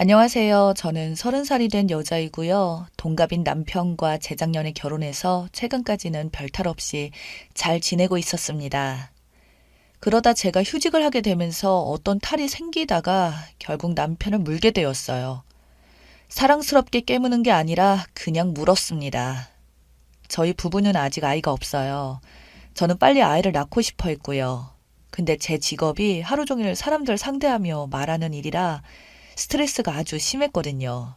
안녕하세요. 저는 30살이 된 여자이고요. 동갑인 남편과 재작년에 결혼해서 최근까지는 별탈 없이 잘 지내고 있었습니다. 그러다 제가 휴직을 하게 되면서 어떤 탈이 생기다가 결국 남편을 물게 되었어요. 사랑스럽게 깨무는 게 아니라 그냥 물었습니다. 저희 부부는 아직 아이가 없어요. 저는 빨리 아이를 낳고 싶어 했고요. 근데 제 직업이 하루 종일 사람들 상대하며 말하는 일이라 스트레스가 아주 심했거든요.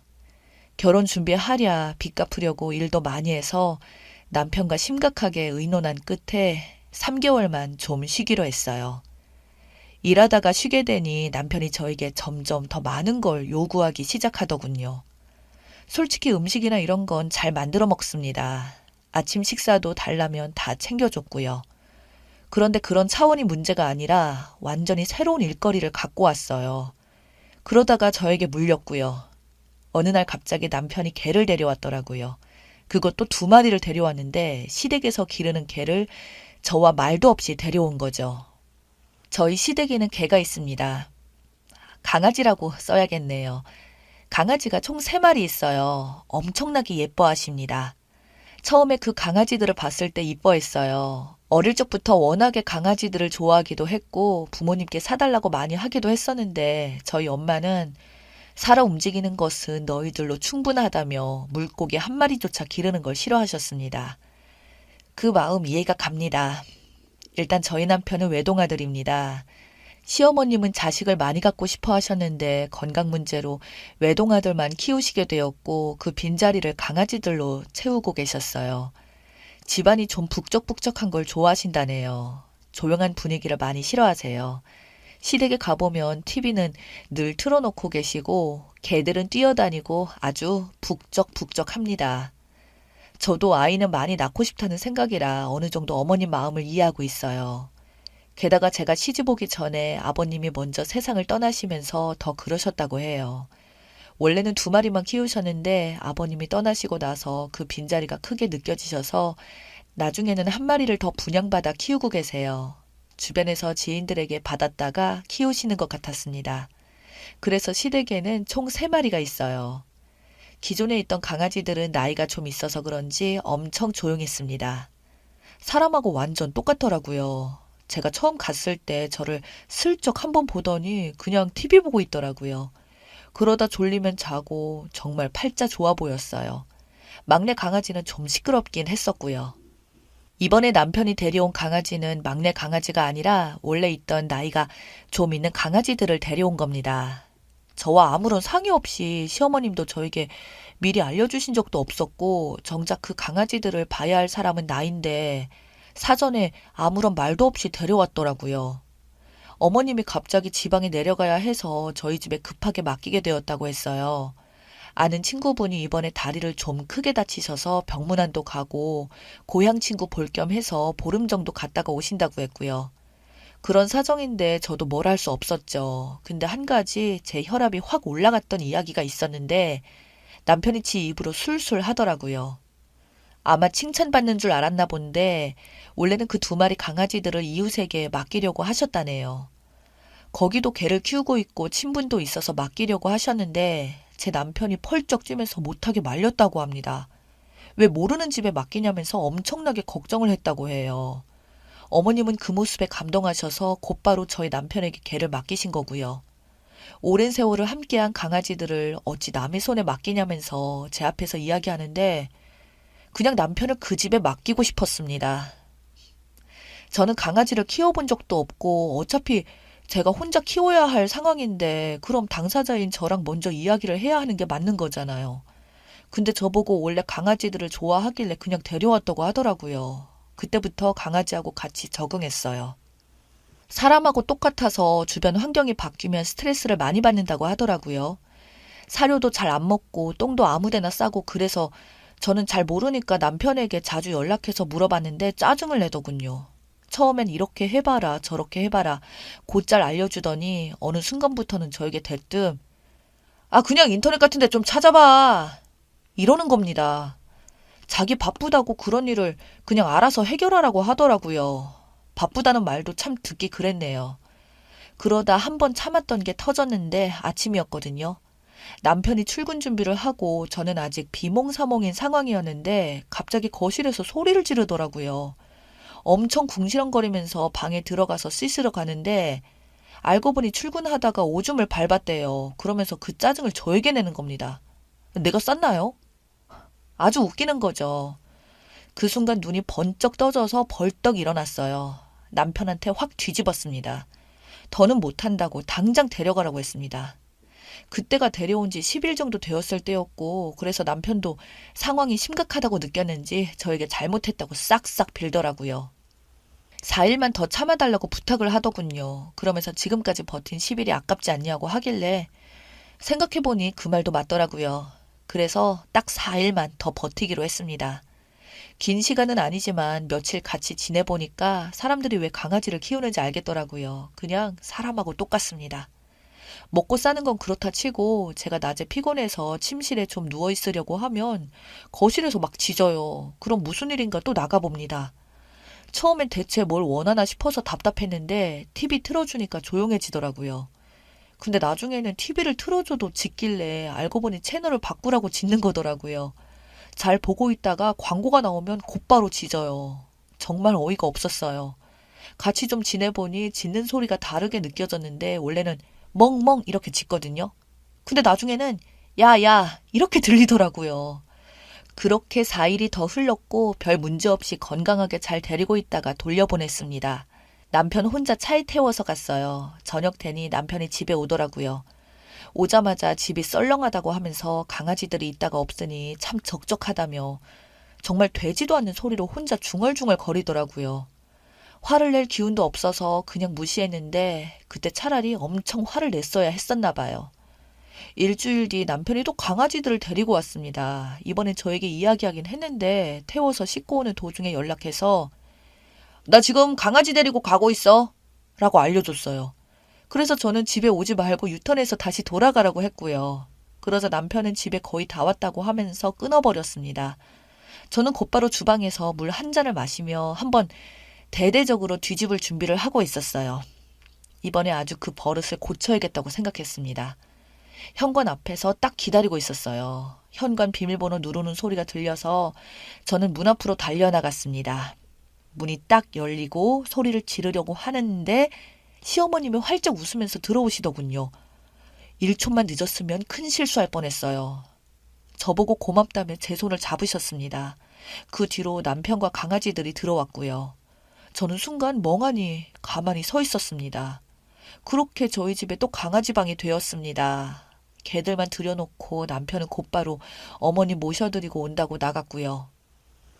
결혼 준비하랴 빚 갚으려고 일도 많이 해서 남편과 심각하게 의논한 끝에 3개월만 좀 쉬기로 했어요. 일하다가 쉬게 되니 남편이 저에게 점점 더 많은 걸 요구하기 시작하더군요. 솔직히 음식이나 이런 건 잘 만들어 먹습니다. 아침 식사도 달라면 다 챙겨줬고요. 그런데 그런 차원이 문제가 아니라 완전히 새로운 일거리를 갖고 왔어요. 그러다가 저에게 물렸고요. 어느 날 갑자기 남편이 개를 데려왔더라고요. 그것도 2마리를 데려왔는데 시댁에서 기르는 개를 저와 말도 없이 데려온 거죠. 저희 시댁에는 개가 있습니다. 강아지라고 써야겠네요. 강아지가 총 3마리 있어요. 엄청나게 예뻐하십니다. 처음에 그 강아지들을 봤을 때 이뻐했어요. 어릴 적부터 워낙에 강아지들을 좋아하기도 했고 부모님께 사달라고 많이 하기도 했었는데 저희 엄마는 살아 움직이는 것은 너희들로 충분하다며 물고기 1마리조차 기르는 걸 싫어하셨습니다. 그 마음 이해가 갑니다. 일단 저희 남편은 외동아들입니다. 시어머님은 자식을 많이 갖고 싶어 하셨는데 건강 문제로 외동아들만 키우시게 되었고 그 빈자리를 강아지들로 채우고 계셨어요. 집안이 좀 북적북적한 걸 좋아하신다네요. 조용한 분위기를 많이 싫어하세요. 시댁에 가보면 TV는 늘 틀어놓고 계시고 개들은 뛰어다니고 아주 북적북적합니다. 저도 아이는 많이 낳고 싶다는 생각이라 어느 정도 어머님 마음을 이해하고 있어요. 게다가 제가 시집 오기 전에 아버님이 먼저 세상을 떠나시면서 더 그러셨다고 해요. 원래는 2마리만 키우셨는데 아버님이 떠나시고 나서 그 빈자리가 크게 느껴지셔서 나중에는 1마리를 더 분양받아 키우고 계세요. 주변에서 지인들에게 받았다가 키우시는 것 같았습니다. 그래서 시댁에는 총 3마리가 있어요. 기존에 있던 강아지들은 나이가 좀 있어서 그런지 엄청 조용했습니다. 사람하고 완전 똑같더라고요. 제가 처음 갔을 때 저를 슬쩍 한번 보더니 그냥 TV 보고 있더라고요. 그러다 졸리면 자고 정말 팔자 좋아 보였어요. 막내 강아지는 좀 시끄럽긴 했었고요. 이번에 남편이 데려온 강아지는 막내 강아지가 아니라 원래 있던 나이가 좀 있는 강아지들을 데려온 겁니다. 저와 아무런 상의 없이 시어머님도 저에게 미리 알려주신 적도 없었고 정작 그 강아지들을 봐야 할 사람은 나인데 사전에 아무런 말도 없이 데려왔더라고요. 어머님이 갑자기 지방에 내려가야 해서 저희 집에 급하게 맡기게 되었다고 했어요. 아는 친구분이 이번에 다리를 좀 크게 다치셔서 병문안도 가고 고향 친구 볼 겸 해서 보름 정도 갔다가 오신다고 했고요. 그런 사정인데 저도 뭘 할 수 없었죠. 근데 한 가지 제 혈압이 확 올라갔던 이야기가 있었는데 남편이 지 입으로 술술 하더라고요. 아마 칭찬받는 줄 알았나 본데 원래는 그 2마리 강아지들을 이웃에게 맡기려고 하셨다네요. 거기도 개를 키우고 있고 친분도 있어서 맡기려고 하셨는데 제 남편이 펄쩍 뛰면서 못하게 말렸다고 합니다. 왜 모르는 집에 맡기냐면서 엄청나게 걱정을 했다고 해요. 어머님은 그 모습에 감동하셔서 곧바로 저희 남편에게 개를 맡기신 거고요. 오랜 세월을 함께한 강아지들을 어찌 남의 손에 맡기냐면서 제 앞에서 이야기하는데 그냥 남편을 그 집에 맡기고 싶었습니다. 저는 강아지를 키워본 적도 없고 어차피 제가 혼자 키워야 할 상황인데 그럼 당사자인 저랑 먼저 이야기를 해야 하는 게 맞는 거잖아요. 근데 저보고 원래 강아지들을 좋아하길래 그냥 데려왔다고 하더라고요. 그때부터 강아지하고 같이 적응했어요. 사람하고 똑같아서 주변 환경이 바뀌면 스트레스를 많이 받는다고 하더라고요. 사료도 잘 안 먹고 똥도 아무데나 싸고 그래서 저는 잘 모르니까 남편에게 자주 연락해서 물어봤는데 짜증을 내더군요. 처음엔 이렇게 해봐라 저렇게 해봐라 곧잘 알려주더니 어느 순간부터는 저에게 대뜸 그냥 인터넷 같은 데 좀 찾아봐 이러는 겁니다. 자기 바쁘다고 그런 일을 그냥 알아서 해결하라고 하더라고요. 바쁘다는 말도 참 듣기 그랬네요. 그러다 한 번 참았던 게 터졌는데 아침이었거든요. 남편이 출근 준비를 하고 저는 아직 비몽사몽인 상황이었는데 갑자기 거실에서 소리를 지르더라고요. 엄청 궁시렁거리면서 방에 들어가서 씻으러 가는데 알고 보니 출근하다가 오줌을 밟았대요. 그러면서 그 짜증을 저에게 내는 겁니다. 내가 쌌나요? 아주 웃기는 거죠. 그 순간 눈이 번쩍 떠져서 벌떡 일어났어요. 남편한테 확 뒤집었습니다. 더는 못한다고 당장 데려가라고 했습니다. 그때가 데려온 지 10일 정도 되었을 때였고, 그래서 남편도 상황이 심각하다고 느꼈는지 저에게 잘못했다고 싹싹 빌더라고요. 4일만 더 참아달라고 부탁을 하더군요. 그러면서 지금까지 버틴 10일이 아깝지 않냐고 하길래 생각해보니 그 말도 맞더라고요. 그래서 딱 4일만 더 버티기로 했습니다. 긴 시간은 아니지만 며칠 같이 지내보니까 사람들이 왜 강아지를 키우는지 알겠더라고요. 그냥 사람하고 똑같습니다. 먹고 싸는 건 그렇다 치고 제가 낮에 피곤해서 침실에 좀 누워있으려고 하면 거실에서 막 짖어요. 그럼 무슨 일인가 또 나가봅니다. 처음엔 대체 뭘 원하나 싶어서 답답했는데 TV 틀어주니까 조용해지더라고요. 근데 나중에는 TV를 틀어줘도 짖길래 알고 보니 채널을 바꾸라고 짖는 거더라고요. 잘 보고 있다가 광고가 나오면 곧바로 짖어요. 정말 어이가 없었어요. 같이 좀 지내보니 짖는 소리가 다르게 느껴졌는데 원래는 멍멍 이렇게 짖거든요. 근데 나중에는 야야 이렇게 들리더라고요. 그렇게 4일이 더 흘렀고 별 문제 없이 건강하게 잘 데리고 있다가 돌려보냈습니다. 남편 혼자 차에 태워서 갔어요. 저녁 되니 남편이 집에 오더라고요. 오자마자 집이 썰렁하다고 하면서 강아지들이 있다가 없으니 참 적적하다며 정말 되지도 않는 소리로 혼자 중얼중얼 거리더라고요. 화를 낼 기운도 없어서 그냥 무시했는데 그때 차라리 엄청 화를 냈어야 했었나 봐요. 일주일 뒤 남편이 또 강아지들을 데리고 왔습니다. 이번엔 저에게 이야기하긴 했는데 태워서 씻고 오는 도중에 연락해서 나 지금 강아지 데리고 가고 있어 라고 알려줬어요. 그래서 저는 집에 오지 말고 유턴해서 다시 돌아가라고 했고요. 그러자 남편은 집에 거의 다 왔다고 하면서 끊어버렸습니다. 저는 곧바로 주방에서 물 한 잔을 마시며 한번 대대적으로 뒤집을 준비를 하고 있었어요. 이번에 아주 그 버릇을 고쳐야겠다고 생각했습니다. 현관 앞에서 딱 기다리고 있었어요. 현관 비밀번호 누르는 소리가 들려서 저는 문 앞으로 달려나갔습니다. 문이 딱 열리고 소리를 지르려고 하는데 시어머님이 활짝 웃으면서 들어오시더군요. 1초만 늦었으면 큰 실수할 뻔했어요. 저보고 고맙다며 제 손을 잡으셨습니다. 그 뒤로 남편과 강아지들이 들어왔고요. 저는 순간 멍하니 가만히 서 있었습니다. 그렇게 저희 집에 또 강아지 방이 되었습니다. 개들만 들여놓고 남편은 곧바로 어머니 모셔드리고 온다고 나갔고요.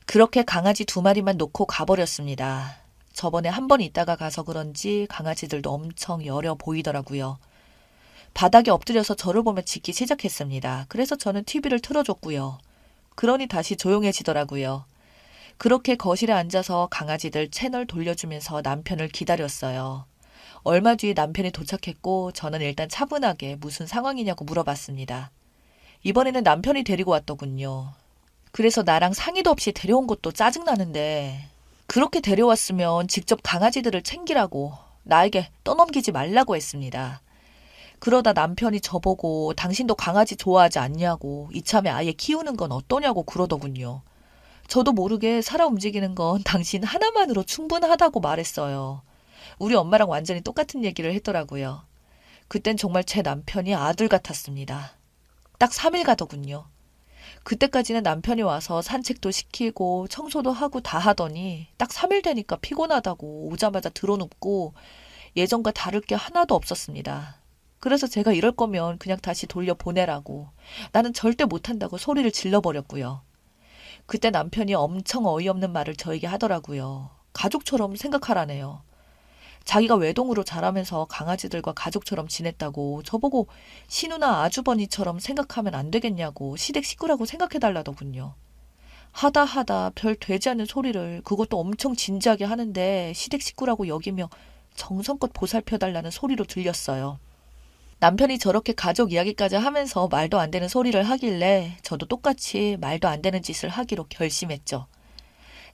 그렇게 강아지 2마리만 놓고 가버렸습니다. 저번에 한 번 있다가 가서 그런지 강아지들도 엄청 여려 보이더라고요. 바닥에 엎드려서 저를 보며 짖기 시작했습니다. 그래서 저는 TV를 틀어줬고요. 그러니 다시 조용해지더라고요. 그렇게 거실에 앉아서 강아지들 채널 돌려주면서 남편을 기다렸어요. 얼마 뒤에 남편이 도착했고 저는 일단 차분하게 무슨 상황이냐고 물어봤습니다. 이번에는 남편이 데리고 왔더군요. 그래서 나랑 상의도 없이 데려온 것도 짜증나는데 그렇게 데려왔으면 직접 강아지들을 챙기라고 나에게 떠넘기지 말라고 했습니다. 그러다 남편이 저보고 당신도 강아지 좋아하지 않냐고 이참에 아예 키우는 건 어떠냐고 그러더군요. 저도 모르게 살아 움직이는 건 당신 하나만으로 충분하다고 말했어요. 우리 엄마랑 완전히 똑같은 얘기를 했더라고요. 그땐 정말 제 남편이 아들 같았습니다. 딱 3일 가더군요. 그때까지는 남편이 와서 산책도 시키고 청소도 하고 다 하더니 딱 3일 되니까 피곤하다고 오자마자 드러눕고 예전과 다를 게 하나도 없었습니다. 그래서 제가 이럴 거면 그냥 다시 돌려보내라고 나는 절대 못한다고 소리를 질러버렸고요. 그때 남편이 엄청 어이없는 말을 저에게 하더라고요. 가족처럼 생각하라네요. 자기가 외동으로 자라면서 강아지들과 가족처럼 지냈다고 저보고 신우나 아주버니처럼 생각하면 안 되겠냐고 시댁 식구라고 생각해달라더군요. 하다 별 되지 않는 소리를 그것도 엄청 진지하게 하는데 시댁 식구라고 여기며 정성껏 보살펴달라는 소리로 들렸어요. 남편이 저렇게 가족 이야기까지 하면서 말도 안 되는 소리를 하길래 저도 똑같이 말도 안 되는 짓을 하기로 결심했죠.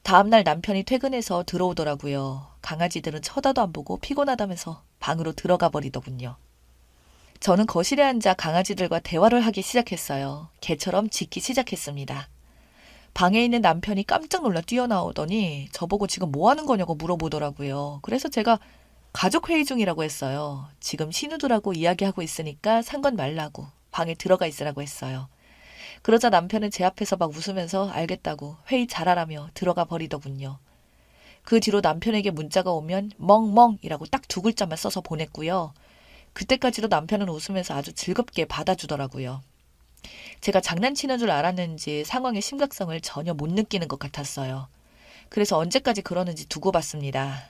다음날 남편이 퇴근해서 들어오더라고요. 강아지들은 쳐다도 안 보고 피곤하다면서 방으로 들어가 버리더군요. 저는 거실에 앉아 강아지들과 대화를 하기 시작했어요. 개처럼 짖기 시작했습니다. 방에 있는 남편이 깜짝 놀라 뛰어나오더니 저보고 지금 뭐 하는 거냐고 물어보더라고요. 그래서 제가 가족회의 중이라고 했어요. 지금 신우들하고 이야기하고 있으니까 상관 말라고 방에 들어가 있으라고 했어요. 그러자 남편은 제 앞에서 막 웃으면서 알겠다고 회의 잘하라며 들어가 버리더군요. 그 뒤로 남편에게 문자가 오면 멍멍이라고 딱 두 글자만 써서 보냈고요. 그때까지도 남편은 웃으면서 아주 즐겁게 받아주더라고요. 제가 장난치는 줄 알았는지 상황의 심각성을 전혀 못 느끼는 것 같았어요. 그래서 언제까지 그러는지 두고 봤습니다.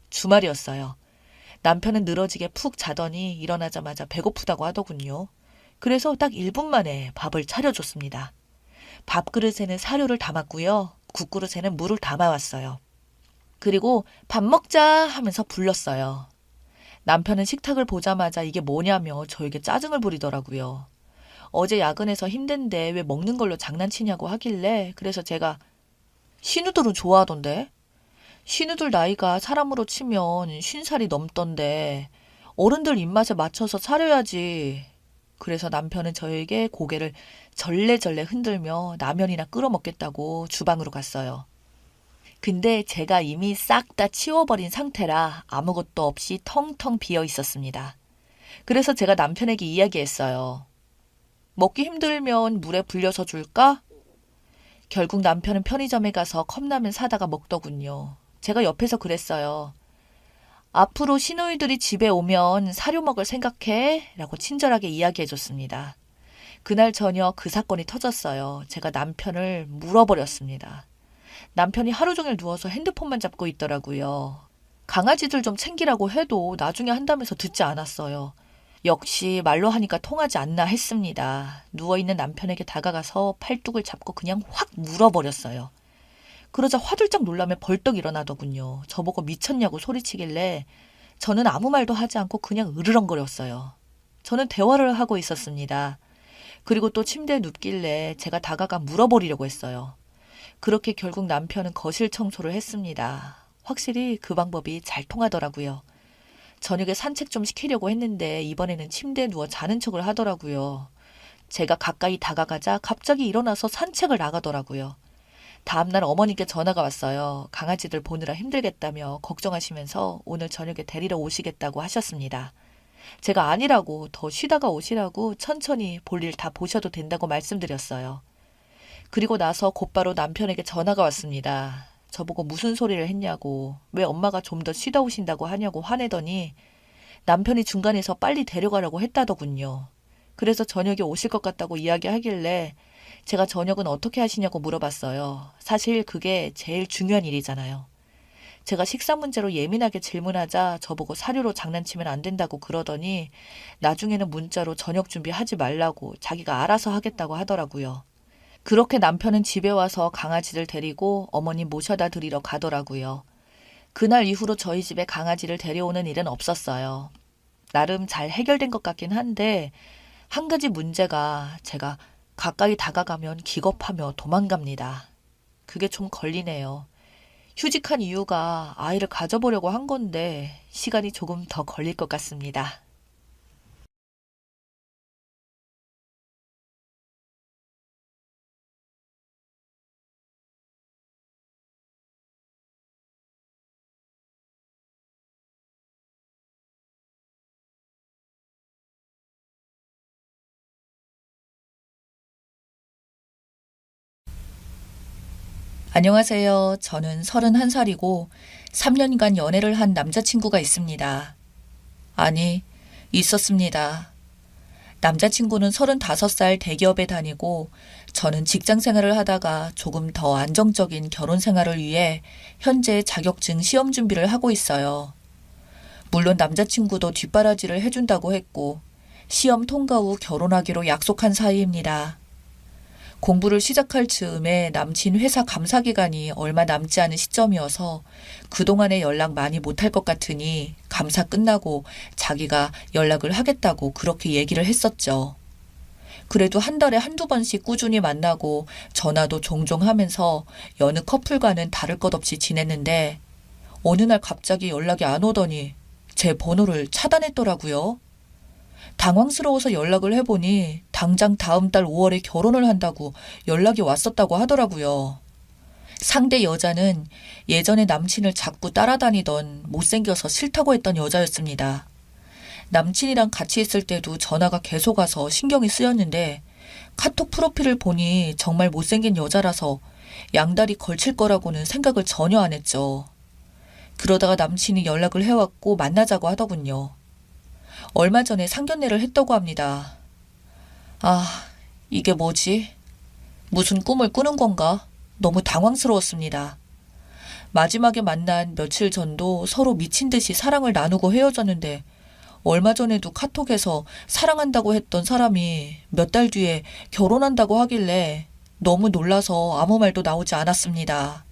주말이었어요. 남편은 늘어지게 푹 자더니 일어나자마자 배고프다고 하더군요. 그래서 딱 1분 만에 밥을 차려줬습니다. 밥그릇에는 사료를 담았고요. 국그릇에는 물을 담아왔어요. 그리고 밥 먹자 하면서 불렀어요. 남편은 식탁을 보자마자 이게 뭐냐며 저에게 짜증을 부리더라고요. 어제 야근해서 힘든데 왜 먹는 걸로 장난치냐고 하길래 그래서 제가 신우들은 좋아하던데? 신우들 나이가 사람으로 치면 50살이 넘던데 어른들 입맛에 맞춰서 차려야지. 그래서 남편은 저에게 고개를 절레절레 흔들며 라면이나 끓여 먹겠다고 주방으로 갔어요. 근데 제가 이미 싹 다 치워버린 상태라 아무것도 없이 텅텅 비어 있었습니다. 그래서 제가 남편에게 이야기했어요. 먹기 힘들면 물에 불려서 줄까? 결국 남편은 편의점에 가서 컵라면 사다가 먹더군요. 제가 옆에서 그랬어요. 앞으로 시누이들이 집에 오면 사료 먹을 생각해? 라고 친절하게 이야기해줬습니다. 그날 저녁 그 사건이 터졌어요. 제가 남편을 물어버렸습니다. 남편이 하루 종일 누워서 핸드폰만 잡고 있더라고요. 강아지들 좀 챙기라고 해도 나중에 한다면서 듣지 않았어요. 역시 말로 하니까 통하지 않나 했습니다. 누워있는 남편에게 다가가서 팔뚝을 잡고 그냥 확 물어버렸어요. 그러자 화들짝 놀라며 벌떡 일어나더군요. 저보고 미쳤냐고 소리치길래 저는 아무 말도 하지 않고 그냥 으르렁거렸어요. 저는 대화를 하고 있었습니다. 그리고 또 침대에 눕길래 제가 다가가 물어버리려고 했어요. 그렇게 결국 남편은 거실 청소를 했습니다. 확실히 그 방법이 잘 통하더라고요. 저녁에 산책 좀 시키려고 했는데 이번에는 침대에 누워 자는 척을 하더라고요. 제가 가까이 다가가자 갑자기 일어나서 산책을 나가더라고요. 다음날 어머니께 전화가 왔어요. 강아지들 보느라 힘들겠다며 걱정하시면서 오늘 저녁에 데리러 오시겠다고 하셨습니다. 제가 아니라고 더 쉬다가 오시라고 천천히 볼일 다 보셔도 된다고 말씀드렸어요. 그리고 나서 곧바로 남편에게 전화가 왔습니다. 저보고 무슨 소리를 했냐고, 왜 엄마가 좀 더 쉬다 오신다고 하냐고 화내더니 남편이 중간에서 빨리 데려가려고 했다더군요. 그래서 저녁에 오실 것 같다고 이야기하길래 제가 저녁은 어떻게 하시냐고 물어봤어요. 사실 그게 제일 중요한 일이잖아요. 제가 식사 문제로 예민하게 질문하자 저보고 사료로 장난치면 안 된다고 그러더니 나중에는 문자로 저녁 준비하지 말라고 자기가 알아서 하겠다고 하더라고요. 그렇게 남편은 집에 와서 강아지를 데리고 어머니 모셔다 드리러 가더라고요. 그날 이후로 저희 집에 강아지를 데려오는 일은 없었어요. 나름 잘 해결된 것 같긴 한데 한 가지 문제가 제가 가까이 다가가면 기겁하며 도망갑니다. 그게 좀 걸리네요. 휴직한 이유가 아이를 가져보려고 한 건데 시간이 조금 더 걸릴 것 같습니다. 안녕하세요. 저는 31살이고 3년간 연애를 한 남자친구가 있습니다. 아니, 있었습니다. 남자친구는 35살 대기업에 다니고 저는 직장 생활을 하다가 조금 더 안정적인 결혼 생활을 위해 현재 자격증 시험 준비를 하고 있어요. 물론 남자친구도 뒷바라지를 해준다고 했고 시험 통과 후 결혼하기로 약속한 사이입니다. 공부를 시작할 즈음에 남친 회사 감사 기간이 얼마 남지 않은 시점이어서 그동안에 연락 많이 못할 것 같으니 감사 끝나고 자기가 연락을 하겠다고 그렇게 얘기를 했었죠. 그래도 한 달에 한두 번씩 꾸준히 만나고 전화도 종종 하면서 여느 커플과는 다를 것 없이 지냈는데 어느 날 갑자기 연락이 안 오더니 제 번호를 차단했더라고요. 당황스러워서 연락을 해보니 당장 다음 달 5월에 결혼을 한다고 연락이 왔었다고 하더라고요. 상대 여자는 예전에 남친을 자꾸 따라다니던 못생겨서 싫다고 했던 여자였습니다. 남친이랑 같이 있을 때도 전화가 계속 와서 신경이 쓰였는데 카톡 프로필을 보니 정말 못생긴 여자라서 양다리 걸칠 거라고는 생각을 전혀 안 했죠. 그러다가 남친이 연락을 해왔고 만나자고 하더군요. 얼마 전에 상견례를 했다고 합니다. 아, 이게 뭐지? 무슨 꿈을 꾸는 건가? 너무 당황스러웠습니다. 마지막에 만난 며칠 전도 서로 미친 듯이 사랑을 나누고 헤어졌는데 얼마 전에도 카톡에서 사랑한다고 했던 사람이 몇 달 뒤에 결혼한다고 하길래 너무 놀라서 아무 말도 나오지 않았습니다.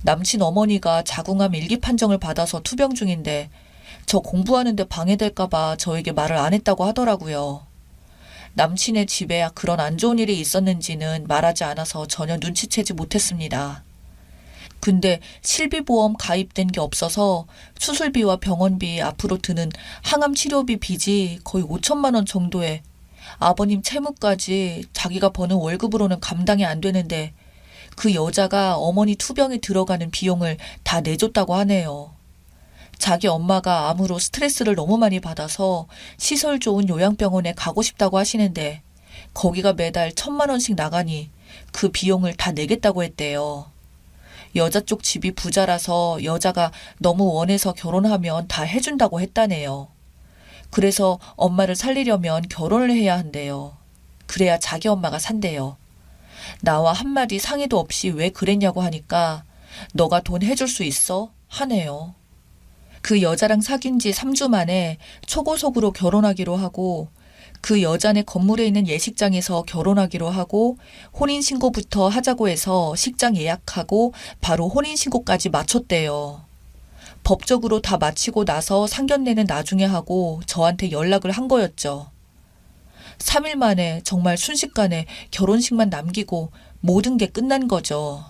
남친 어머니가 자궁암 일기 판정을 받아서 투병 중인데 저 공부하는데 방해될까봐 저에게 말을 안 했다고 하더라고요. 남친의 집에 그런 안 좋은 일이 있었는지는 말하지 않아서 전혀 눈치채지 못했습니다. 근데 실비보험 가입된 게 없어서 수술비와 병원비 앞으로 드는 항암 치료비 빚이 거의 5천만 원 정도에 아버님 채무까지 자기가 버는 월급으로는 감당이 안 되는데 그 여자가 어머니 투병에 들어가는 비용을 다 내줬다고 하네요. 자기 엄마가 암으로 스트레스를 너무 많이 받아서 시설 좋은 요양병원에 가고 싶다고 하시는데 거기가 매달 1,000만 원씩 나가니 그 비용을 다 내겠다고 했대요. 여자 쪽 집이 부자라서 여자가 너무 원해서 결혼하면 다 해준다고 했다네요. 그래서 엄마를 살리려면 결혼을 해야 한대요. 그래야 자기 엄마가 산대요. 나와 한마디 상의도 없이 왜 그랬냐고 하니까 너가 돈 해줄 수 있어? 하네요. 그 여자랑 사귄 지 3주 만에 초고속으로 결혼하기로 하고 그 여자네 건물에 있는 예식장에서 결혼하기로 하고 혼인신고부터 하자고 해서 식장 예약하고 바로 혼인신고까지 마쳤대요. 법적으로 다 마치고 나서 상견례는 나중에 하고 저한테 연락을 한 거였죠. 3일 만에 정말 순식간에 결혼식만 남기고 모든 게 끝난 거죠.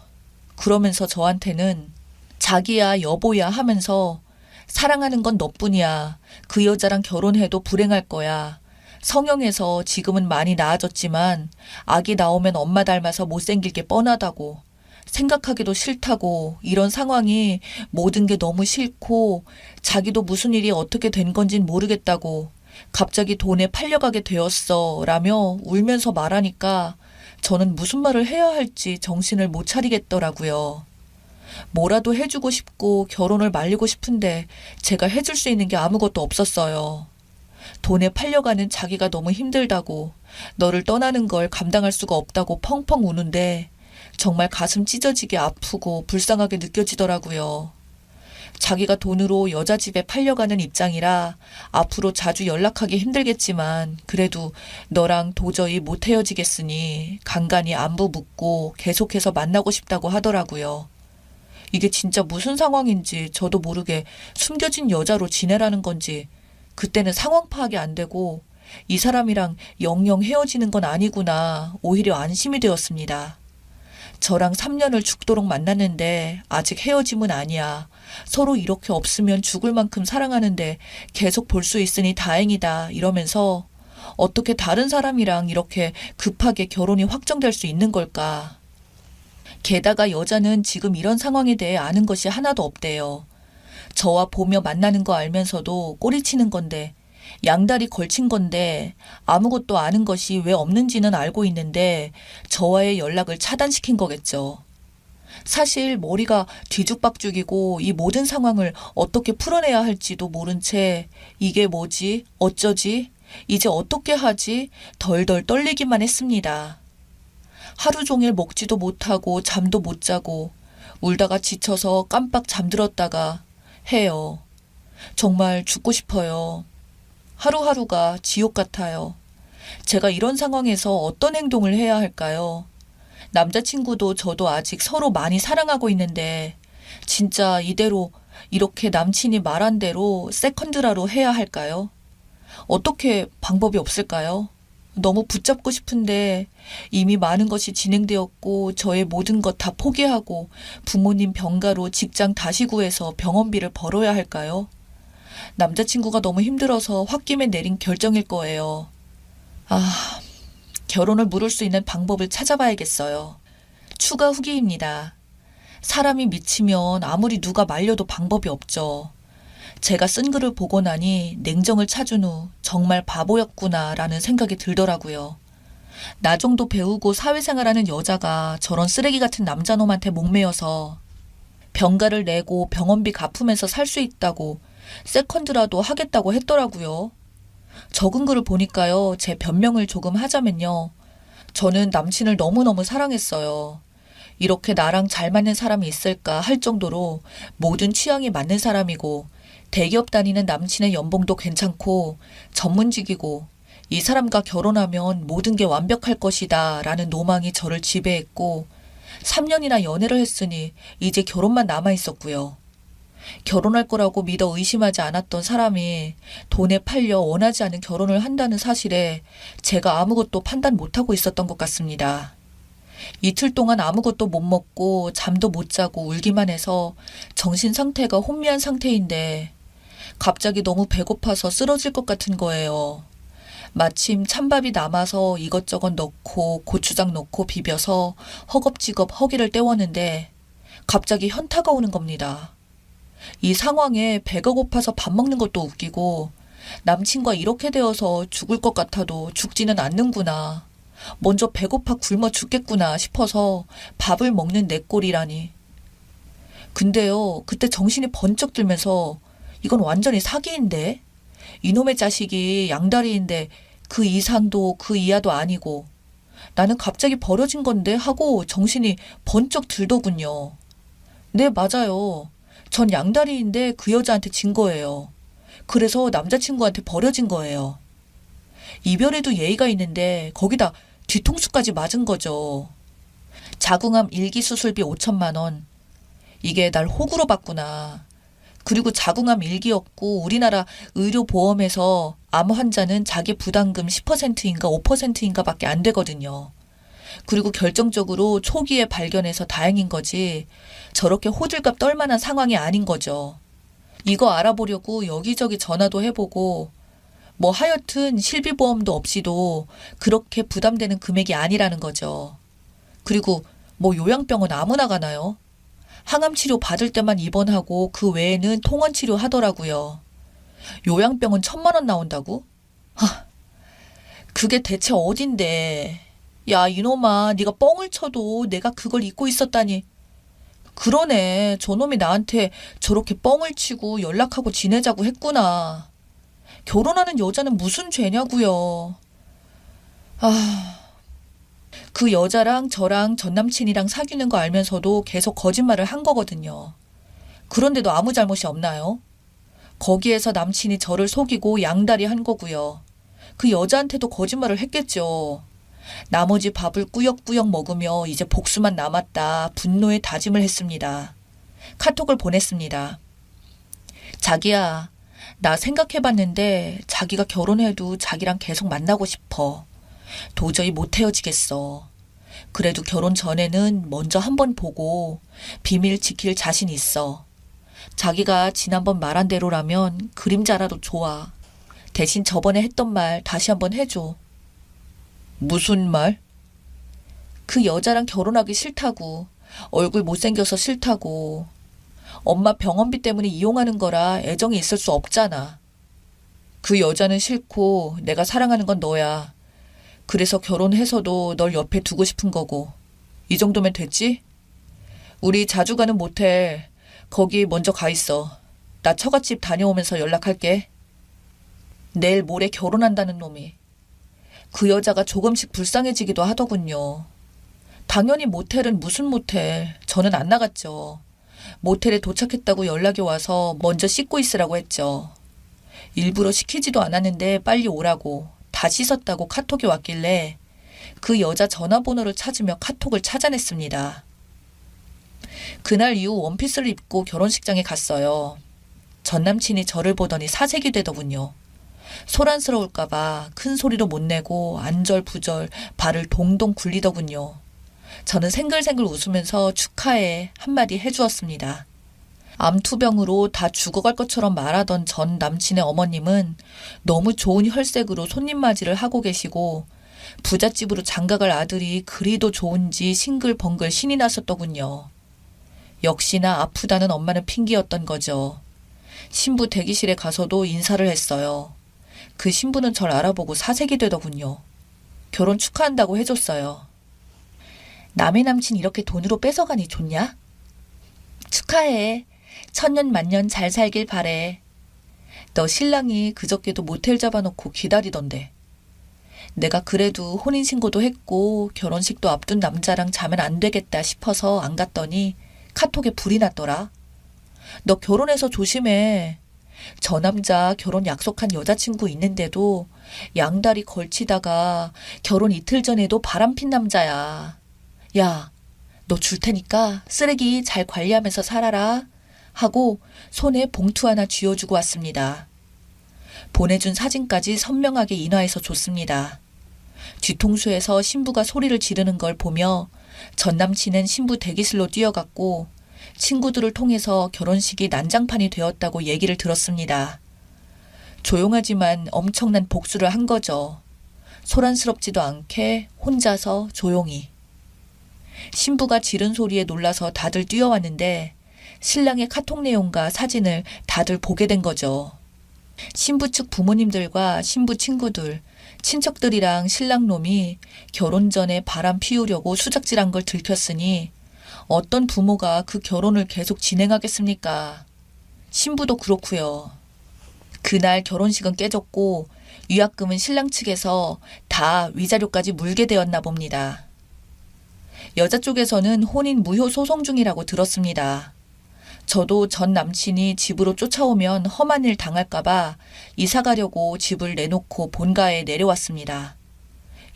그러면서 저한테는 자기야 여보야 하면서 사랑하는 건 너뿐이야. 그 여자랑 결혼해도 불행할 거야. 성형해서 지금은 많이 나아졌지만 아기 나오면 엄마 닮아서 못생길 게 뻔하다고. 생각하기도 싫다고. 이런 상황이 모든 게 너무 싫고 자기도 무슨 일이 어떻게 된 건진 모르겠다고. 갑자기 돈에 팔려가게 되었어 라며 울면서 말하니까 저는 무슨 말을 해야 할지 정신을 못 차리겠더라고요. 뭐라도 해주고 싶고 결혼을 말리고 싶은데 제가 해줄 수 있는 게 아무것도 없었어요. 돈에 팔려가는 자기가 너무 힘들다고 너를 떠나는 걸 감당할 수가 없다고 펑펑 우는데 정말 가슴 찢어지게 아프고 불쌍하게 느껴지더라고요. 자기가 돈으로 여자 집에 팔려가는 입장이라 앞으로 자주 연락하기 힘들겠지만 그래도 너랑 도저히 못 헤어지겠으니 간간히 안부 묻고 계속해서 만나고 싶다고 하더라고요. 이게 진짜 무슨 상황인지 저도 모르게 숨겨진 여자로 지내라는 건지 그때는 상황 파악이 안 되고 이 사람이랑 영영 헤어지는 건 아니구나 오히려 안심이 되었습니다. 저랑 3년을 죽도록 만났는데 아직 헤어짐은 아니야. 서로 이렇게 없으면 죽을 만큼 사랑하는데 계속 볼 수 있으니 다행이다 이러면서 어떻게 다른 사람이랑 이렇게 급하게 결혼이 확정될 수 있는 걸까. 게다가 여자는 지금 이런 상황에 대해 아는 것이 하나도 없대요. 저와 보며 만나는 거 알면서도 꼬리치는 건데 양다리 걸친 건데 아무것도 아는 것이 왜 없는지는 알고 있는데 저와의 연락을 차단시킨 거겠죠. 사실 머리가 뒤죽박죽이고 이 모든 상황을 어떻게 풀어내야 할지도 모른 채 이게 뭐지? 어쩌지? 이제 어떻게 하지? 덜덜 떨리기만 했습니다. 하루 종일 먹지도 못하고 잠도 못 자고 울다가 지쳐서 깜빡 잠들었다가 해요. 정말 죽고 싶어요. 하루하루가 지옥 같아요. 제가 이런 상황에서 어떤 행동을 해야 할까요? 남자친구도 저도 아직 서로 많이 사랑하고 있는데 진짜 이대로 이렇게 남친이 말한 대로 세컨드라로 해야 할까요? 어떻게 방법이 없을까요? 너무 붙잡고 싶은데 이미 많은 것이 진행되었고 저의 모든 것 다 포기하고 부모님 병가로 직장 다시 구해서 병원비를 벌어야 할까요? 남자친구가 너무 힘들어서 홧김에 내린 결정일 거예요. 아, 결혼을 미룰 수 있는 방법을 찾아봐야겠어요. 추가 후기입니다. 사람이 미치면 아무리 누가 말려도 방법이 없죠. 제가 쓴 글을 보고 나니 냉정을 찾은 후 정말 바보였구나라는 생각이 들더라고요. 나 정도 배우고 사회생활하는 여자가 저런 쓰레기 같은 남자놈한테 목매여서 병가를 내고 병원비 갚으면서 살 수 있다고 세컨드라도 하겠다고 했더라고요. 적은 글을 보니까요. 제 변명을 조금 하자면요. 저는 남친을 너무너무 사랑했어요. 이렇게 나랑 잘 맞는 사람이 있을까 할 정도로 모든 취향이 맞는 사람이고 대기업 다니는 남친의 연봉도 괜찮고 전문직이고 이 사람과 결혼하면 모든 게 완벽할 것이다 라는 노망이 저를 지배했고 3년이나 연애를 했으니 이제 결혼만 남아 있었고요. 결혼할 거라고 믿어 의심하지 않았던 사람이 돈에 팔려 원하지 않은 결혼을 한다는 사실에 제가 아무것도 판단 못하고 있었던 것 같습니다. 이틀 동안 아무것도 못 먹고 잠도 못 자고 울기만 해서 정신 상태가 혼미한 상태인데 갑자기 너무 배고파서 쓰러질 것 같은 거예요. 마침 찬밥이 남아서 이것저것 넣고 고추장 넣고 비벼서 허겁지겁 허기를 때웠는데 갑자기 현타가 오는 겁니다. 이 상황에 배가 고파서 밥 먹는 것도 웃기고 남친과 이렇게 되어서 죽을 것 같아도 죽지는 않는구나. 먼저 배고파 굶어 죽겠구나 싶어서 밥을 먹는 내 꼴이라니. 근데요, 그때 정신이 번쩍 들면서 이건 완전히 사기인데? 이놈의 자식이 양다리인데 그 이상도 그 이하도 아니고 나는 갑자기 버려진 건데 하고 정신이 번쩍 들더군요. 네, 맞아요. 전 양다리인데 그 여자한테 진 거예요. 그래서 남자친구한테 버려진 거예요. 이별에도 예의가 있는데 거기다 뒤통수까지 맞은 거죠. 자궁암 1기 수술비 5천만 원. 이게 날 호구로 봤구나. 그리고 자궁암 1기였고 우리나라 의료보험에서 암 환자는 자기 부담금 10%인가 5%인가 밖에 안 되거든요. 그리고 결정적으로 초기에 발견해서 다행인 거지 저렇게 호들갑 떨만한 상황이 아닌 거죠. 이거 알아보려고 여기저기 전화도 해보고 뭐 하여튼 실비보험도 없이도 그렇게 부담되는 금액이 아니라는 거죠. 그리고 뭐 요양병원 아무나 가나요? 항암치료 받을 때만 입원하고 그 외에는 통원치료 하더라고요. 요양병원 1,000만 원 나온다고? 하, 그게 대체 어딘데. 야, 이놈아, 네가 뻥을 쳐도 내가 그걸 잊고 있었다니. 그러네, 저놈이 나한테 저렇게 뻥을 치고 연락하고 지내자고 했구나. 결혼하는 여자는 무슨 죄냐고요. 그 여자랑 저랑 전남친이랑 사귀는 거 알면서도 계속 거짓말을 한 거거든요. 그런데도 아무 잘못이 없나요? 거기에서 남친이 저를 속이고 양다리 한 거고요. 그 여자한테도 거짓말을 했겠죠. 나머지 밥을 꾸역꾸역 먹으며 이제 복수만 남았다 분노의 다짐을 했습니다. 카톡을 보냈습니다. 자기야, 나 생각해봤는데 자기가 결혼해도 자기랑 계속 만나고 싶어. 도저히 못 헤어지겠어. 그래도 결혼 전에는 먼저 한번 보고 비밀 지킬 자신 있어. 자기가 지난번 말한 대로라면 그림자라도 좋아. 대신 저번에 했던 말 다시 한번 해줘. 무슨 말? 그 여자랑 결혼하기 싫다고. 얼굴 못생겨서 싫다고. 엄마 병원비 때문에 이용하는 거라 애정이 있을 수 없잖아. 그 여자는 싫고 내가 사랑하는 건 너야. 그래서 결혼해서도 널 옆에 두고 싶은 거고. 이 정도면 됐지? 우리 자주 가는 모텔 거기 먼저 가 있어. 나 처갓집 다녀오면서 연락할게. 내일 모레 결혼한다는 놈이. 그 여자가 조금씩 불쌍해지기도 하더군요. 당연히 모텔은 무슨 모텔. 저는 안 나갔죠. 모텔에 도착했다고 연락이 와서 먼저 씻고 있으라고 했죠. 일부러 시키지도 않았는데 빨리 오라고 다 씻었다고 카톡이 왔길래 그 여자 전화번호를 찾으며 카톡을 찾아냈습니다. 그날 이후 원피스를 입고 결혼식장에 갔어요. 전남친이 저를 보더니 사색이 되더군요. 소란스러울까봐 큰 소리로 못 내고 안절부절 발을 동동 굴리더군요. 저는 생글생글 웃으면서 축하해 한마디 해주었습니다. 암투병으로 다 죽어갈 것처럼 말하던 전 남친의 어머님은 너무 좋은 혈색으로 손님 맞이를 하고 계시고 부잣집으로 장가갈 아들이 그리도 좋은지 싱글벙글 신이 났었더군요. 역시나 아프다는 엄마는 핑계였던 거죠. 신부 대기실에 가서도 인사를 했어요. 그 신부는 절 알아보고 사색이 되더군요. 결혼 축하한다고 해줬어요. 남의 남친 이렇게 돈으로 뺏어가니 좋냐? 축하해. 천년만년 잘 살길 바래. 너 신랑이 그저께도 모텔 잡아놓고 기다리던데. 내가 그래도 혼인신고도 했고 결혼식도 앞둔 남자랑 자면 안 되겠다 싶어서 안 갔더니 카톡에 불이 났더라. 너 결혼해서 조심해. 저 남자 결혼 약속한 여자친구 있는데도 양다리 걸치다가 결혼 이틀 전에도 바람핀 남자야. 야, 너 줄 테니까 쓰레기 잘 관리하면서 살아라. 하고 손에 봉투 하나 쥐어주고 왔습니다. 보내준 사진까지 선명하게 인화해서 줬습니다. 뒤통수에서 신부가 소리를 지르는 걸 보며 전 남친은 신부 대기실로 뛰어갔고 친구들을 통해서 결혼식이 난장판이 되었다고 얘기를 들었습니다. 조용하지만 엄청난 복수를 한 거죠. 소란스럽지도 않게 혼자서 조용히. 신부가 지른 소리에 놀라서 다들 뛰어왔는데 신랑의 카톡 내용과 사진을 다들 보게 된 거죠. 신부 측 부모님들과 신부 친구들, 친척들이랑 신랑놈이 결혼 전에 바람 피우려고 수작질한 걸 들켰으니 어떤 부모가 그 결혼을 계속 진행하겠습니까? 신부도 그렇고요. 그날 결혼식은 깨졌고 위약금은 신랑 측에서 다 위자료까지 물게 되었나 봅니다. 여자 쪽에서는 혼인 무효 소송 중이라고 들었습니다. 저도 전 남친이 집으로 쫓아오면 험한 일 당할까봐 이사 가려고 집을 내놓고 본가에 내려왔습니다.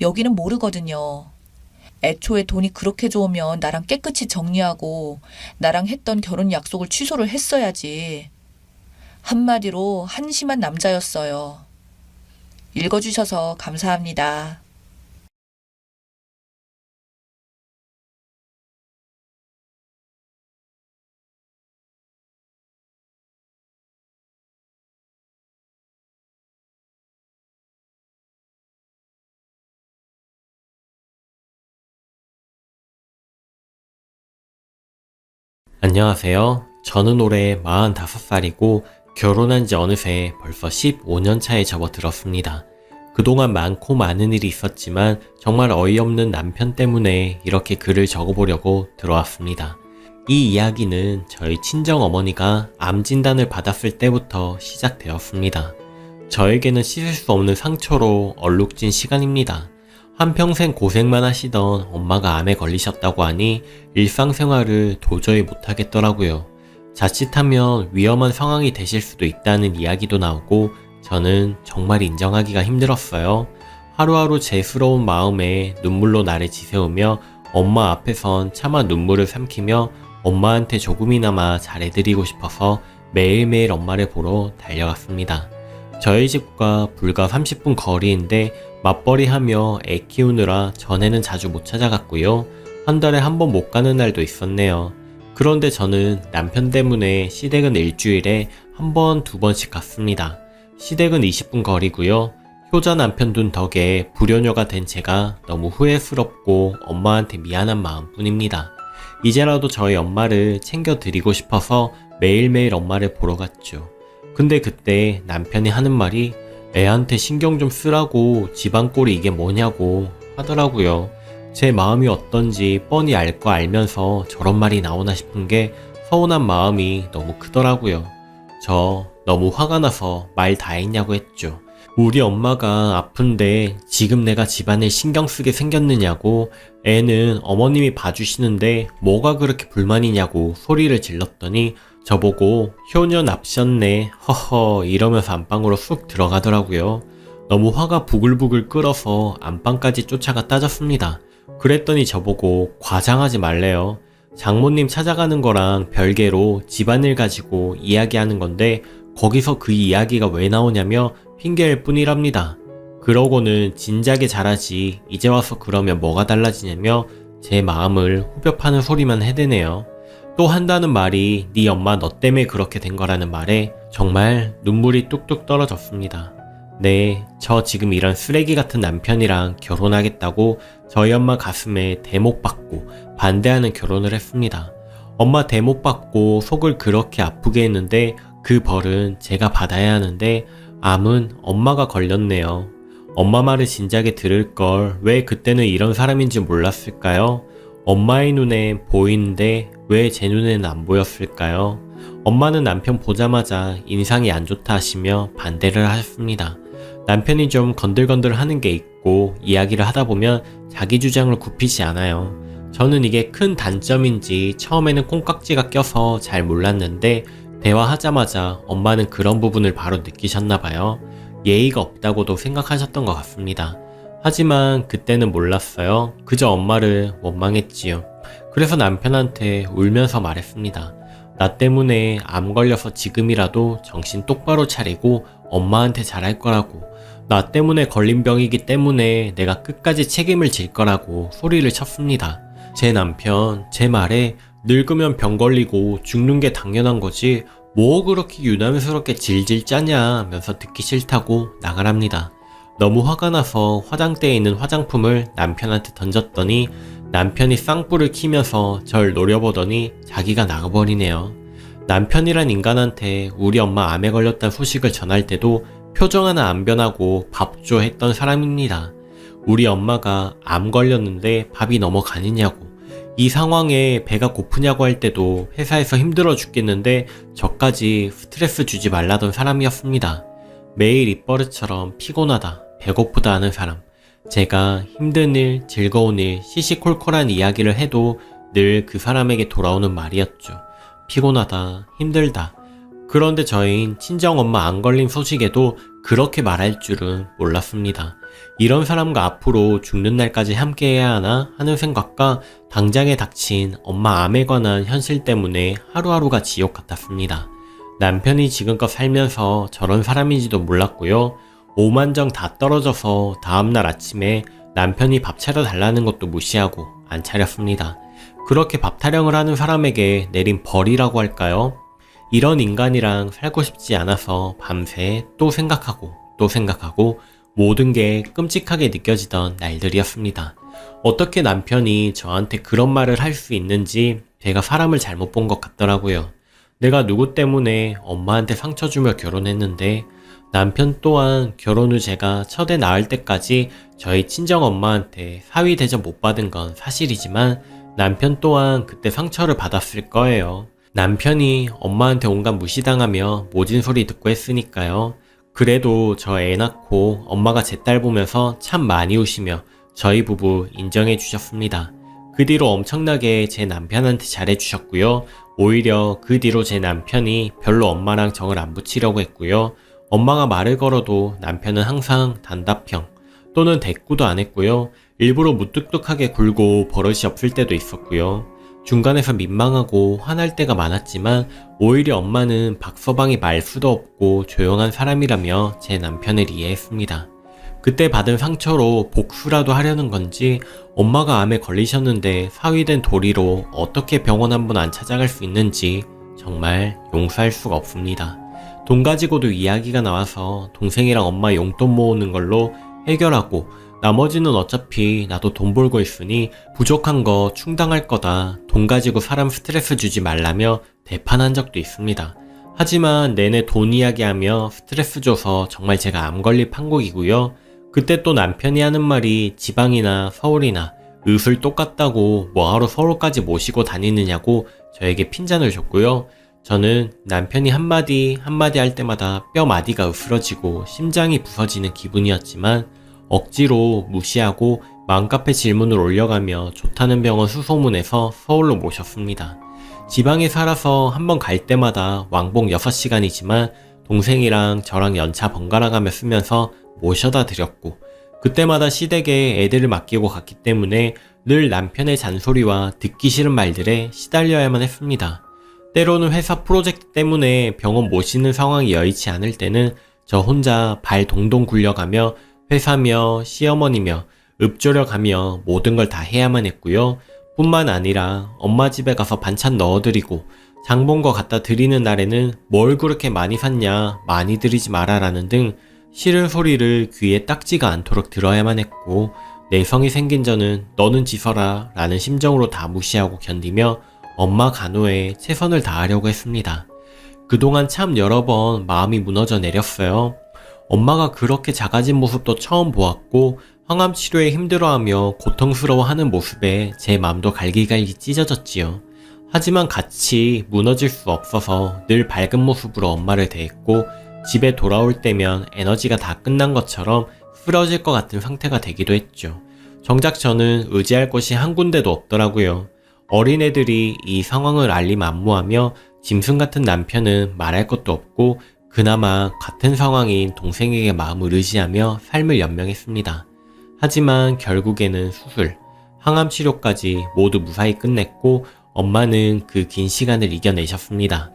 여기는 모르거든요. 애초에 돈이 그렇게 좋으면 나랑 깨끗이 정리하고 나랑 했던 결혼 약속을 취소를 했어야지. 한마디로 한심한 남자였어요. 읽어주셔서 감사합니다. 안녕하세요. 저는 올해 45살이고 결혼한 지 어느새 벌써 15년 차에 접어들었습니다. 그동안 많고 많은 일이 있었지만 정말 어이없는 남편 때문에 이렇게 글을 적어보려고 들어왔습니다. 이 이야기는 저희 친정어머니가 암 진단을 받았을 때부터 시작되었습니다. 저에게는 씻을 수 없는 상처로 얼룩진 시간입니다. 한평생 고생만 하시던 엄마가 암에 걸리셨다고 하니 일상생활을 도저히 못하겠더라고요. 자칫하면 위험한 상황이 되실 수도 있다는 이야기도 나오고 저는 정말 인정하기가 힘들었어요. 하루하루 죄스러운 마음에 눈물로 나를 지새우며 엄마 앞에선 차마 눈물을 삼키며 엄마한테 조금이나마 잘해드리고 싶어서 매일매일 엄마를 보러 달려갔습니다. 저희 집과 불과 30분 거리인데 맞벌이하며 애 키우느라 전에는 자주 못 찾아갔고요. 한 달에 한 번 못 가는 날도 있었네요. 그런데 저는 남편 때문에 시댁은 일주일에 한 번, 두 번씩 갔습니다. 시댁은 20분 거리고요. 효자 남편 둔 덕에 불효녀가 된 제가 너무 후회스럽고 엄마한테 미안한 마음뿐입니다. 이제라도 저희 엄마를 챙겨드리고 싶어서 매일매일 엄마를 보러 갔죠. 근데 그때 남편이 하는 말이 애한테 신경 좀 쓰라고 집안꼴이 이게 뭐냐고 하더라고요. 제 마음이 어떤지 뻔히 알 거 알면서 저런 말이 나오나 싶은 게 서운한 마음이 너무 크더라고요. 저 너무 화가 나서 말 다 했냐고 했죠. 우리 엄마가 아픈데 지금 내가 집안일 신경 쓰게 생겼느냐고 애는 어머님이 봐주시는데 뭐가 그렇게 불만이냐고 소리를 질렀더니 저보고 효녀 납셨네 허허 이러면서 안방으로 쑥 들어가더라고요. 너무 화가 부글부글 끓어서 안방까지 쫓아가 따졌습니다. 그랬더니 저보고 과장하지 말래요. 장모님 찾아가는 거랑 별개로 집안일 가지고 이야기하는 건데 거기서 그 이야기가 왜 나오냐며 핑계일 뿐이랍니다. 그러고는 진작에 잘하지 이제 와서 그러면 뭐가 달라지냐며 제 마음을 후벼 파는 소리만 해대네요. 또 한다는 말이 네 엄마 너 때문에 그렇게 된 거라는 말에 정말 눈물이 뚝뚝 떨어졌습니다. 네, 저 지금 이런 쓰레기 같은 남편이랑 결혼하겠다고 저희 엄마 가슴에 대못 박고 반대하는 결혼을 했습니다. 엄마 대못 박고 속을 그렇게 아프게 했는데 그 벌은 제가 받아야 하는데 암은 엄마가 걸렸네요. 엄마 말을 진작에 들을 걸 왜 그때는 이런 사람인지 몰랐을까요? 엄마의 눈엔 보이는데 왜 제 눈에는 안 보였을까요? 엄마는 남편 보자마자 인상이 안 좋다 하시며 반대를 하셨습니다. 남편이 좀 건들건들 하는 게 있고 이야기를 하다 보면 자기 주장을 굽히지 않아요. 저는 이게 큰 단점인지 처음에는 콩깍지가 껴서 잘 몰랐는데 대화하자마자 엄마는 그런 부분을 바로 느끼셨나봐요. 예의가 없다고도 생각하셨던 것 같습니다. 하지만 그때는 몰랐어요. 그저 엄마를 원망했지요. 그래서 남편한테 울면서 말했습니다. 나 때문에 암 걸려서 지금이라도 정신 똑바로 차리고 엄마한테 잘할 거라고. 나 때문에 걸린 병이기 때문에 내가 끝까지 책임을 질 거라고 소리를 쳤습니다. 제 남편, 제 말에 늙으면 병 걸리고 죽는 게 당연한 거지 뭐 그렇게 유난스럽게 질질 짜냐면서 듣기 싫다고 나가랍니다. 너무 화가 나서 화장대에 있는 화장품을 남편한테 던졌더니 남편이 쌍불을 키면서 절 노려보더니 자기가 나가버리네요. 남편이란 인간한테 우리 엄마 암에 걸렸다는 소식을 전할 때도 표정 하나 안 변하고 밥 줘 했던 사람입니다. 우리 엄마가 암 걸렸는데 밥이 넘어가느냐고, 이 상황에 배가 고프냐고 할 때도 회사에서 힘들어 죽겠는데 저까지 스트레스 주지 말라던 사람이었습니다. 매일 입버릇처럼 피곤하다, 배고프다 하는 사람. 제가 힘든 일, 즐거운 일, 시시콜콜한 이야기를 해도 늘 그 사람에게 돌아오는 말이었죠. 피곤하다, 힘들다. 그런데 저희는 친정엄마 안 걸린 소식에도 그렇게 말할 줄은 몰랐습니다. 이런 사람과 앞으로 죽는 날까지 함께해야 하나 하는 생각과 당장에 닥친 엄마 암에 관한 현실 때문에 하루하루가 지옥 같았습니다. 남편이 지금껏 살면서 저런 사람인지도 몰랐고요. 오만정 다 떨어져서 다음날 아침에 남편이 밥 차려달라는 것도 무시하고 안 차렸습니다. 그렇게 밥 타령을 하는 사람에게 내린 벌이라고 할까요? 이런 인간이랑 살고 싶지 않아서 밤새 또 생각하고 모든 게 끔찍하게 느껴지던 날들이었습니다. 어떻게 남편이 저한테 그런 말을 할 수 있는지 제가 사람을 잘못 본 것 같더라고요. 내가 누구 때문에 엄마한테 상처 주며 결혼했는데 남편 또한 결혼 후 제가 첫애 낳을 때까지 저희 친정엄마한테 사위 대접 못 받은 건 사실이지만 남편 또한 그때 상처를 받았을 거예요. 남편이 엄마한테 온갖 무시당하며 모진 소리 듣고 했으니까요. 그래도 저 애 낳고 엄마가 제 딸 보면서 참 많이 우시며 저희 부부 인정해 주셨습니다. 그 뒤로 엄청나게 제 남편한테 잘해 주셨고요. 오히려 그 뒤로 제 남편이 별로 엄마랑 정을 안 붙이려고 했고요. 엄마가 말을 걸어도 남편은 항상 단답형 또는 대꾸도 안 했고요. 일부러 무뚝뚝하게 굴고 버릇이 없을 때도 있었고요. 중간에서 민망하고 화날 때가 많았지만 오히려 엄마는 박서방이 말수도 없고 조용한 사람이라며 제 남편을 이해했습니다. 그때 받은 상처로 복수라도 하려는 건지 엄마가 암에 걸리셨는데 사위된 도리로 어떻게 병원 한 번 안 찾아갈 수 있는지 정말 용서할 수가 없습니다. 돈 가지고도 이야기가 나와서 동생이랑 엄마 용돈 모으는 걸로 해결하고 나머지는 어차피 나도 돈 벌고 있으니 부족한 거 충당할 거다. 돈 가지고 사람 스트레스 주지 말라며 대판한 적도 있습니다. 하지만 내내 돈 이야기하며 스트레스 줘서 정말 제가 암 걸릴 판국이고요. 그때 또 남편이 하는 말이 지방이나 서울이나 의술 똑같다고 뭐하러 서울까지 모시고 다니느냐고 저에게 핀잔을 줬고요. 저는 남편이 한마디 할 때마다 뼈마디가 으스러지고 심장이 부서지는 기분이었지만 억지로 무시하고 맘카페 질문을 올려가며 좋다는 병원 수소문해서 서울로 모셨습니다. 지방에 살아서 한번 갈 때마다 왕복 6시간이지만 동생이랑 저랑 연차 번갈아 가며 쓰면서 모셔다 드렸고 그때마다 시댁에 애들을 맡기고 갔기 때문에 늘 남편의 잔소리와 듣기 싫은 말들에 시달려야만 했습니다. 때로는 회사 프로젝트 때문에 병원 모시는 상황이 여의치 않을 때는 저 혼자 발 동동 굴려가며 회사며 시어머니며 읍조려가며 모든 걸 다 해야만 했고요. 뿐만 아니라 엄마 집에 가서 반찬 넣어드리고 장 본 거 갖다 드리는 날에는 뭘 그렇게 많이 샀냐, 많이 드리지 마라라는 등 싫은 소리를 귀에 딱지가 않도록 들어야만 했고, 내성이 생긴 저는 너는 지서라 라는 심정으로 다 무시하고 견디며 엄마 간호에 최선을 다하려고 했습니다. 그동안 참 여러 번 마음이 무너져 내렸어요. 엄마가 그렇게 작아진 모습도 처음 보았고, 항암 치료에 힘들어하며 고통스러워하는 모습에 제 마음도 갈기갈기 찢어졌지요. 하지만 같이 무너질 수 없어서 늘 밝은 모습으로 엄마를 대했고, 집에 돌아올 때면 에너지가 다 끝난 것처럼 쓰러질 것 같은 상태가 되기도 했죠. 정작 저는 의지할 곳이 한 군데도 없더라고요. 어린애들이 이 상황을 알림 안무하며 짐승 같은 남편은 말할 것도 없고, 그나마 같은 상황인 동생에게 마음을 의지하며 삶을 연명했습니다. 하지만 결국에는 수술, 항암 치료까지 모두 무사히 끝냈고, 엄마는 그 긴 시간을 이겨내셨습니다.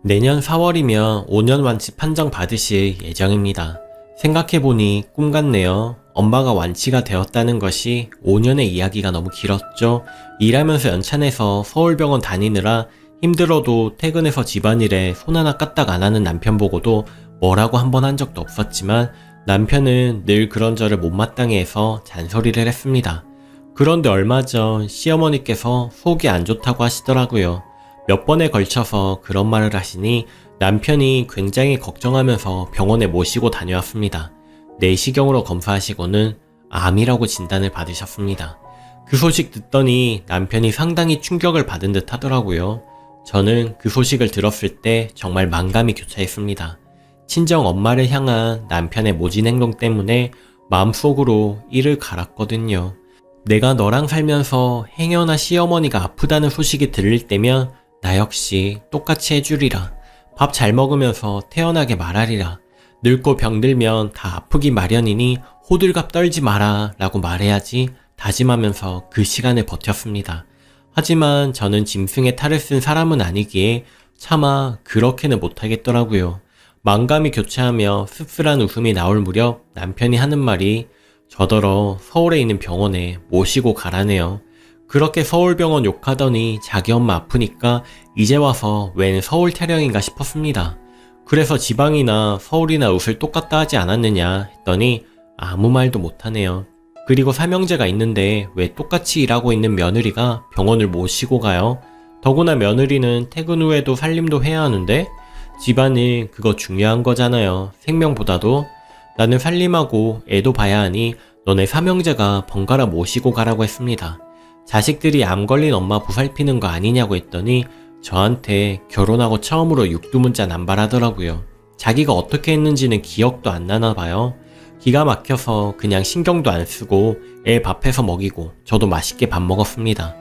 내년 4월이면 5년 완치 판정 받으실 예정입니다. 생각해보니 꿈 같네요. 엄마가 완치가 되었다는 것이 5년의 이야기가 너무 길었죠. 일하면서 연찬해서 서울병원 다니느라 힘들어도 퇴근해서 집안일에 손 하나 까딱 안 하는 남편 보고도 뭐라고 한 번 한 적도 없었지만, 남편은 늘 그런 저를 못마땅해 해서 잔소리를 했습니다. 그런데 얼마 전 시어머니께서 속이 안 좋다고 하시더라고요. 몇 번에 걸쳐서 그런 말을 하시니 남편이 굉장히 걱정하면서 병원에 모시고 다녀왔습니다. 내시경으로 검사하시고는 암이라고 진단을 받으셨습니다. 그 소식 듣더니 남편이 상당히 충격을 받은 듯 하더라고요. 저는 그 소식을 들었을 때 정말 만감이 교차했습니다. 친정 엄마를 향한 남편의 모진 행동 때문에 마음속으로 이를 갈았거든요. 내가 너랑 살면서 행여나 시어머니가 아프다는 소식이 들릴 때면 나 역시 똑같이 해주리라. 밥 잘 먹으면서 태연하게 말하리라. 늙고 병들면 다 아프기 마련이니 호들갑 떨지 마라 라고 말해야지 다짐하면서 그 시간을 버텼습니다. 하지만 저는 짐승의 탈을 쓴 사람은 아니기에 차마 그렇게는 못하겠더라고요. 만감이 교차하며 씁쓸한 웃음이 나올 무렵 남편이 하는 말이 저더러 서울에 있는 병원에 모시고 가라네요. 그렇게 서울병원 욕하더니 자기 엄마 아프니까 이제 와서 웬 서울 타령인가 싶었습니다. 그래서 지방이나 서울이나 옷을 똑같다 하지 않았느냐 했더니 아무 말도 못하네요. 그리고 삼형제가 있는데 왜 똑같이 일하고 있는 며느리가 병원을 모시고 가요? 더구나 며느리는 퇴근 후에도 살림도 해야 하는데 집안일 그거 중요한 거잖아요. 생명보다도. 나는 살림하고 애도 봐야 하니 너네 삼형제가 번갈아 모시고 가라고 했습니다. 자식들이 암 걸린 엄마 보살피는 거 아니냐고 했더니 저한테 결혼하고 처음으로 육두문자 남발하더라고요. 자기가 어떻게 했는지는 기억도 안 나나 봐요. 기가 막혀서 그냥 신경도 안 쓰고 애 밥해서 먹이고 저도 맛있게 밥 먹었습니다.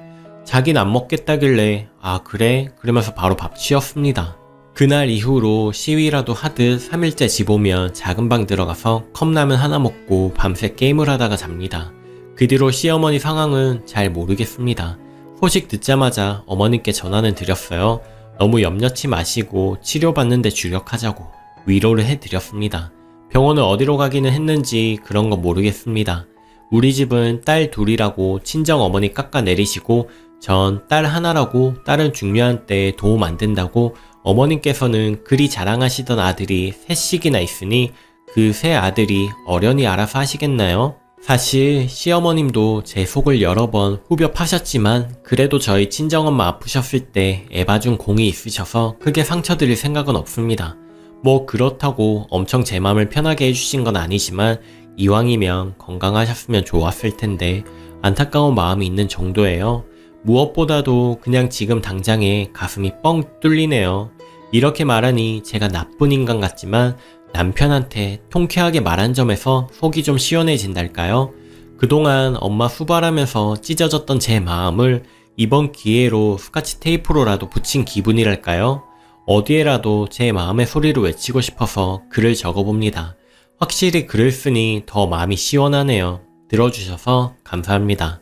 자긴 안 먹겠다길래 아 그래? 그러면서 바로 밥 취했습니다. 그날 이후로 시위라도 하듯 3일째 집 오면 작은 방 들어가서 컵라면 하나 먹고 밤새 게임을 하다가 잡니다. 그 뒤로 시어머니 상황은 잘 모르겠습니다. 소식 듣자마자 어머님께 전화는 드렸어요. 너무 염려치 마시고 치료받는데 주력하자고 위로를 해드렸습니다. 병원을 어디로 가기는 했는지 그런 건 모르겠습니다. 우리 집은 딸 둘이라고 친정 어머니 깎아내리시고 전 딸 하나라고 딸은 중요한 때에 도움 안 된다고 어머님께서는 그리 자랑하시던 아들이 셋씩이나 있으니 그 세 아들이 어련히 알아서 하시겠나요? 사실 시어머님도 제 속을 여러 번 후벼 파셨지만 그래도 저희 친정엄마 아프셨을 때 애 봐준 공이 있으셔서 크게 상처드릴 생각은 없습니다. 뭐 그렇다고 엄청 제 맘을 편하게 해주신 건 아니지만 이왕이면 건강하셨으면 좋았을 텐데 안타까운 마음이 있는 정도예요. 무엇보다도 그냥 지금 당장에 가슴이 뻥 뚫리네요. 이렇게 말하니 제가 나쁜 인간 같지만 남편한테 통쾌하게 말한 점에서 속이 좀 시원해진달까요? 그동안 엄마 수발하면서 찢어졌던 제 마음을 이번 기회로 스카치 테이프로라도 붙인 기분이랄까요? 어디에라도 제 마음의 소리를 외치고 싶어서 글을 적어봅니다. 확실히 글을 쓰니 더 마음이 시원하네요. 들어주셔서 감사합니다.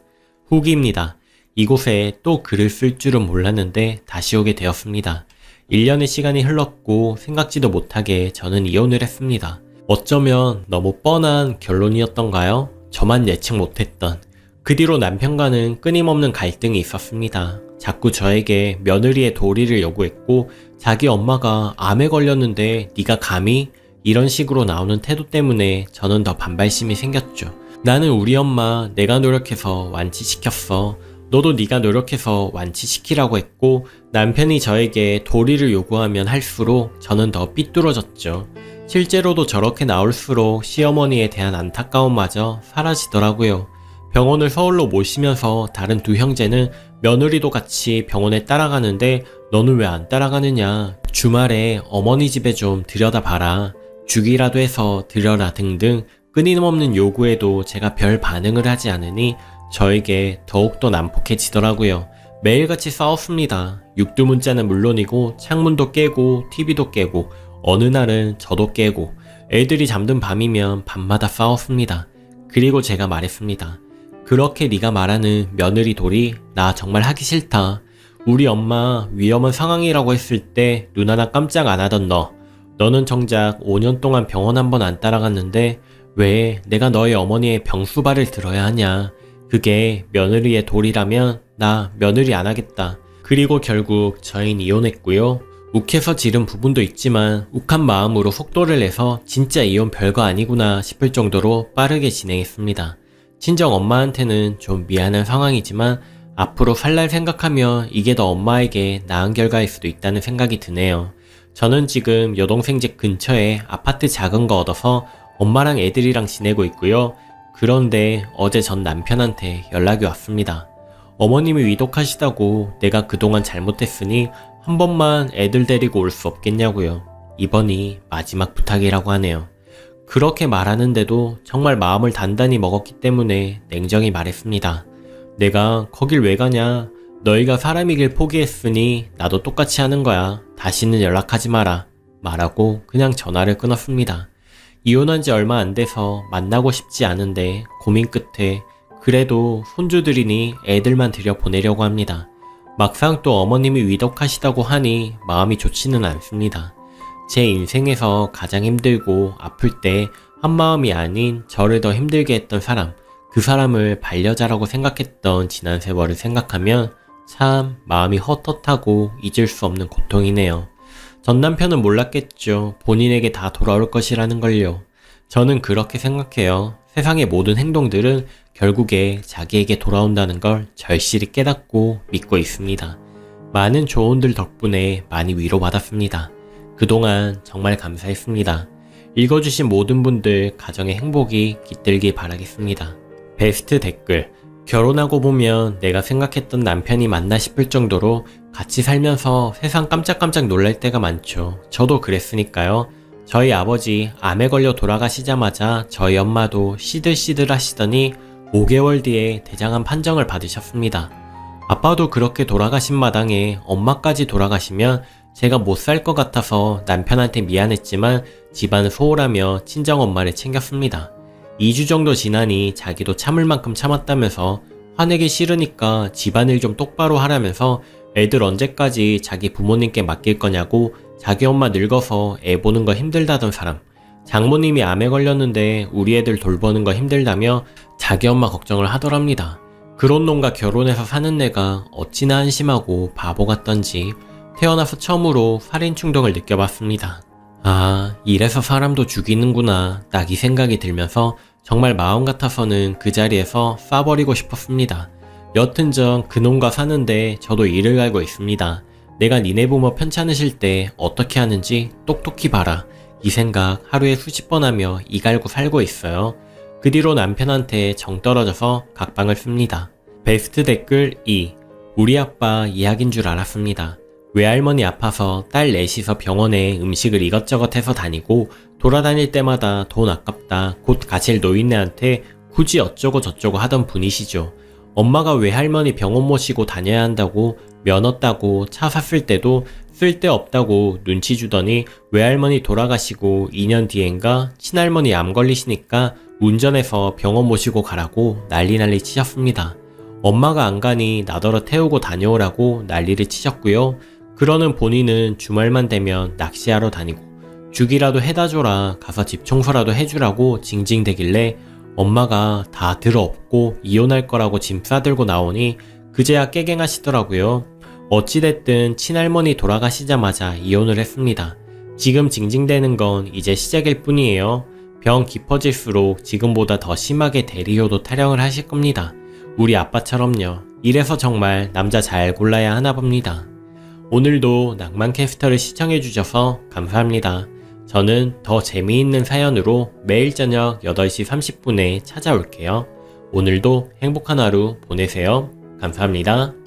후기입니다. 이곳에 또 글을 쓸 줄은 몰랐는데 다시 오게 되었습니다. 1년의 시간이 흘렀고 생각지도 못하게 저는 이혼을 했습니다. 어쩌면 너무 뻔한 결론이었던가요? 저만 예측 못했던 그 뒤로 남편과는 끊임없는 갈등이 있었습니다. 자꾸 저에게 며느리의 도리를 요구했고 자기 엄마가 암에 걸렸는데 네가 감히? 이런 식으로 나오는 태도 때문에 저는 더 반발심이 생겼죠. 나는 우리 엄마 내가 노력해서 완치시켰어. 너도 네가 노력해서 완치시키라고 했고 남편이 저에게 도리를 요구하면 할수록 저는 더 삐뚤어졌죠. 실제로도 저렇게 나올수록 시어머니에 대한 안타까움마저 사라지더라고요. 병원을 서울로 모시면서 다른 두 형제는 며느리도 같이 병원에 따라가는데 너는 왜 안 따라가느냐. 주말에 어머니 집에 좀 들여다봐라. 죽이라도 해서 들여라 등등 끊임없는 요구에도 제가 별 반응을 하지 않으니 저에게 더욱더 난폭해지더라고요. 매일같이 싸웠습니다. 육두문자는 물론이고 창문도 깨고 TV도 깨고 어느 날은 저도 깨고 애들이 잠든 밤이면 밤마다 싸웠습니다. 그리고 제가 말했습니다. 그렇게 네가 말하는 며느리 도리 나 정말 하기 싫다. 우리 엄마 위험한 상황이라고 했을 때 눈 하나 깜짝 안 하던 너는 정작 5년 동안 병원 한 번 안 따라갔는데 왜 내가 너의 어머니의 병수발을 들어야 하냐. 그게 며느리의 도리라면 나 며느리 안 하겠다. 그리고 결국 저희는 이혼했고요. 욱해서 지른 부분도 있지만 욱한 마음으로 속도를 내서 진짜 이혼 별거 아니구나 싶을 정도로 빠르게 진행했습니다. 친정 엄마한테는 좀 미안한 상황이지만 앞으로 살 날 생각하면 이게 더 엄마에게 나은 결과일 수도 있다는 생각이 드네요. 저는 지금 여동생 집 근처에 아파트 작은 거 얻어서 엄마랑 애들이랑 지내고 있고요. 그런데 어제 전 남편한테 연락이 왔습니다. 어머님이 위독하시다고 내가 그동안 잘못했으니 한 번만 애들 데리고 올 수 없겠냐고요. 이번이 마지막 부탁이라고 하네요. 그렇게 말하는데도 정말 마음을 단단히 먹었기 때문에 냉정히 말했습니다. 내가 거길 왜 가냐. 너희가 사람이길 포기했으니 나도 똑같이 하는 거야. 다시는 연락하지 마라. 말하고 그냥 전화를 끊었습니다. 이혼한 지 얼마 안 돼서 만나고 싶지 않은데 고민 끝에 그래도 손주들이니 애들만 들여보내려고 합니다. 막상 또 어머님이 위독하시다고 하니 마음이 좋지는 않습니다. 제 인생에서 가장 힘들고 아플 때 한마음이 아닌 저를 더 힘들게 했던 사람, 그 사람을 반려자라고 생각했던 지난 세월을 생각하면 참 마음이 헛헛하고 잊을 수 없는 고통이네요. 전 남편은 몰랐겠죠. 본인에게 다 돌아올 것이라는 걸요. 저는 그렇게 생각해요. 세상의 모든 행동들은 결국에 자기에게 돌아온다는 걸 절실히 깨닫고 믿고 있습니다. 많은 조언들 덕분에 많이 위로받았습니다. 그동안 정말 감사했습니다. 읽어주신 모든 분들 가정의 행복이 깃들길 바라겠습니다. 베스트 댓글: 결혼하고 보면 내가 생각했던 남편이 맞나 싶을 정도로 같이 살면서 세상 깜짝깜짝 놀랄 때가 많죠. 저도 그랬으니까요. 저희 아버지 암에 걸려 돌아가시자마자 저희 엄마도 시들시들 하시더니 5개월 뒤에 대장암 판정을 받으셨습니다. 아빠도 그렇게 돌아가신 마당에 엄마까지 돌아가시면 제가 못 살 것 같아서 남편한테 미안했지만 집안을 소홀하며 친정엄마를 챙겼습니다. 2주 정도 지나니 자기도 참을 만큼 참았다면서 화내기 싫으니까 집안일 좀 똑바로 하라면서 애들 언제까지 자기 부모님께 맡길 거냐고 자기 엄마 늙어서 애 보는 거 힘들다던 사람, 장모님이 암에 걸렸는데 우리 애들 돌보는 거 힘들다며 자기 엄마 걱정을 하더랍니다. 그런 놈과 결혼해서 사는 내가 어찌나 한심하고 바보 같던지 태어나서 처음으로 살인 충동을 느껴봤습니다. 아, 이래서 사람도 죽이는구나 딱 이 생각이 들면서 정말 마음 같아서는 그 자리에서 쏴버리고 싶었습니다. 여튼 전 그놈과 사는데 저도 이를 갈고 있습니다. 내가 니네 부모 편찮으실 때 어떻게 하는지 똑똑히 봐라. 이 생각 하루에 수십 번 하며 이 갈고 살고 있어요. 그 뒤로 남편한테 정 떨어져서 각방을 씁니다. 베스트 댓글 2. 우리 아빠 예약인 줄 알았습니다. 외할머니 아파서 딸 넷이서 병원에 음식을 이것저것 해서 다니고 돌아다닐 때마다 돈 아깝다 곧 가실 노인네한테 굳이 어쩌고 저쩌고 하던 분이시죠. 엄마가 외할머니 병원 모시고 다녀야 한다고 면허 따고 차 샀을 때도 쓸데없다고 눈치 주더니 외할머니 돌아가시고 2년 뒤엔가 친할머니 암 걸리시니까 운전해서 병원 모시고 가라고 난리 치셨습니다. 엄마가 안 가니 나더러 태우고 다녀오라고 난리를 치셨고요. 그러는 본인은 주말만 되면 낚시하러 다니고 죽이라도 해다 줘라 가서 집 청소라도 해주라고 징징대길래 엄마가 다 들어엎고 이혼할 거라고 짐 싸들고 나오니 그제야 깨갱하시더라고요. 어찌됐든 친할머니 돌아가시자마자 이혼을 했습니다. 지금 징징대는 건 이제 시작일 뿐이에요. 병 깊어질수록 지금보다 더 심하게 대리효도 타령을 하실 겁니다. 우리 아빠처럼요. 이래서 정말 남자 잘 골라야 하나 봅니다. 오늘도 낭만캐스터를 시청해주셔서 감사합니다. 저는 더 재미있는 사연으로 매일 저녁 8시 30분에 찾아올게요. 오늘도 행복한 하루 보내세요. 감사합니다.